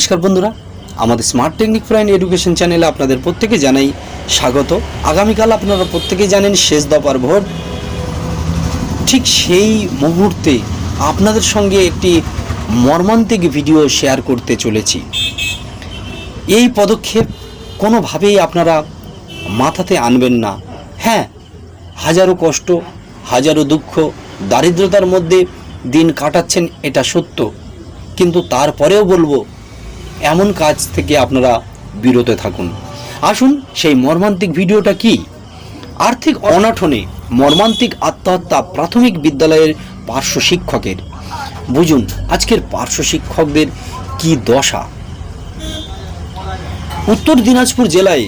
নমস্কার বন্ধুরা, আমাদের স্মার্ট টেকনিক ফর এডুকেশন চ্যানেলে আপনাদের প্রত্যেকে জানাই স্বাগত। আগামীকাল আপনারা প্রত্যেকেই জানেন শেষ দফার ভোট। ঠিক সেই মুহূর্তে আপনাদের সঙ্গে একটি মর্মান্তিক ভিডিও শেয়ার করতে চলেছি। এই পদক্ষেপ কোনোভাবেই আপনারা মাথাতে আনবেন না। হ্যাঁ, হাজারো কষ্ট, হাজারো দুঃখ, দারিদ্রতার মধ্যে দিন কাটাচ্ছেন, এটা সত্য, কিন্তু তারপরেও বলবো এমন কাজ থেকে আপনারা বিরত থাকুন। আসুন সেই মর্মান্তিক ভিডিওটা কি। আর্থিক অনটনে মর্মান্তিক আত্মহত্যা প্রাথমিক বিদ্যালয়ের পার্শ্ব শিক্ষকের। বুঝুন আজকের পার্শ্ব শিক্ষকদের কি দশা। উত্তর দিনাজপুর জেলায়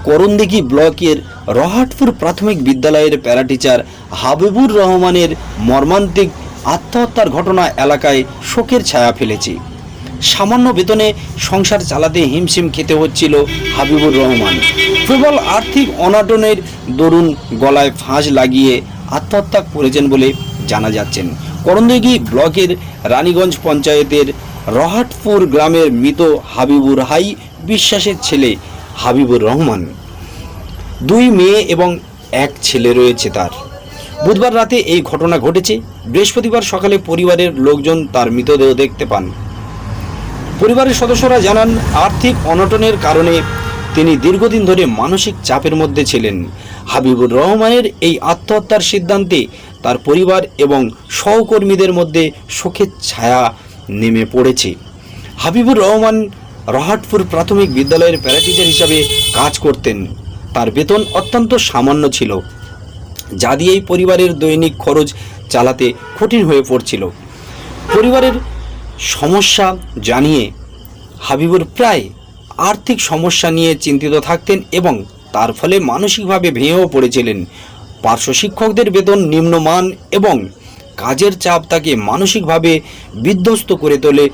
করণদিঘি ব্লকের রহাটপুর প্রাথমিক বিদ্যালয়ের প্যারাটিচার হাবিবুর রহমানের মর্মান্তিক আত্মহত্যার ঘটনা এলাকায় শোকের ছায়া ফেলেছে। সামান্য বেতনে সংসার চালাতে হিমশিম খেতে হচ্ছিল হাবিবুর রহমান। প্রবল আর্থিক অনটনের দরুন গলায় ফাঁস লাগিয়ে আত্মহত্যা করেছেন বলে জানা যাচ্ছেন। করণদিঘি ব্লকের রানীগঞ্জ পঞ্চায়েতের রহাটপুর গ্রামের মৃত হাবিবুর হাই বিশ্বাসের ছেলে হাবিবুর রহমান। 2 মেয়ে এবং 1 ছেলে রয়েছে তার। বুধবার রাতে এই ঘটনা ঘটেছে। বৃহস্পতিবার সকালে পরিবারের লোকজন তার মৃতদেহ দেখতে পান। পরিবারের সদস্যরা জানান, আর্থিক অনটনের কারণে তিনি দীর্ঘদিন ধরে মানসিক চাপের মধ্যে ছিলেন। হাবিবুর রহমানের এই আত্মহত্যার সিদ্ধান্তে তার পরিবার এবং সহকর্মীদের মধ্যে শোকের ছায়া নেমে পড়েছে। হাবিবুর রহমান রহাটপুর প্রাথমিক বিদ্যালয়ের প্যারাটিচার হিসাবে কাজ করতেন। তার বেতন অত্যন্ত সামান্য ছিল, যা দিয়েই পরিবারের দৈনিক খরচ চালাতে কঠিন হয়ে পড়ছিল। পরিবারের সমস্যা জানিয়ে হাবিবুর প্রায় আর্থিক সমস্যা নিয়ে চিন্তিত থাকতেন এবং তার ফলে মানসিকভাবে ভেঙেও পড়েছিলেন। পার্শ্ব শিক্ষকদের বেতন নিম্নমান এবং কাজের চাপ তাকে মানসিকভাবে বিধ্বস্ত করে তোলে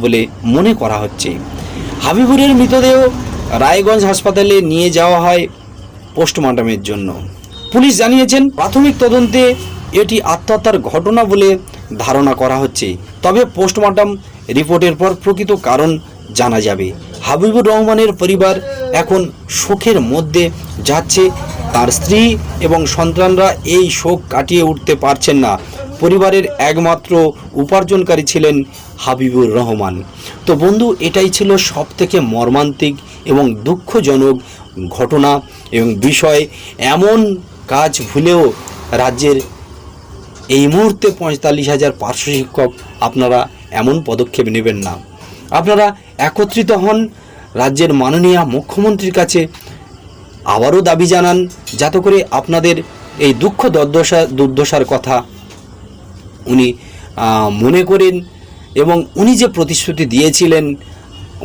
বলে মনে করা হচ্ছে। হাবিবুরের মৃতদেহ রায়গঞ্জ হাসপাতালে নিয়ে যাওয়া হয় পোস্টমর্টমের জন্য। পুলিশ জানিয়েছেন, প্রাথমিক তদন্তে এটি আত্মহত্যার ঘটনা বলে ধারণা করা হচ্ছে, তবে পোস্টমর্টম রিপোর্টের পর প্রকৃত কারণ জানা যাবে। হাবিবুর রহমানের পরিবার এখন শোকের মধ্যে যাচ্ছে। তার স্ত্রী এবং সন্তানরা এই শোক কাটিয়ে উঠতে পারছেন না। পরিবারের একমাত্র উপার্জনকারী ছিলেন হাবিবুর রহমান। তো বন্ধু, এটাই ছিল সবথেকে মর্মান্তিক এবং দুঃখজনক ঘটনা এবং বিষয়। এমন কাজ ভুলেও রাজ্যের এই মুহূর্তে 45,000 পার্শ্ব শিক্ষক, আপনারা এমন পদক্ষেপ নেবেন না। আপনারা একত্রিত হন, রাজ্যের মাননীয় মুখ্যমন্ত্রীর কাছে আবারও দাবি জানান, যাতে করে আপনাদের এই দুঃখ দুর্দশার কথা উনি মনে করেন এবং উনি যে প্রতিশ্রুতি দিয়েছিলেন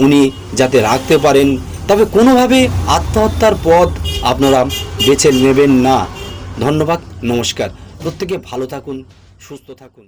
উনি যাতে রাখতে পারেন। তবে কোনোভাবে আত্মহত্যার পথ আপনারা বেছে নেবেন না। ধন্যবাদ, নমস্কার। প্রত্যেকে ভালো থাকুন, সুস্থ থাকুন।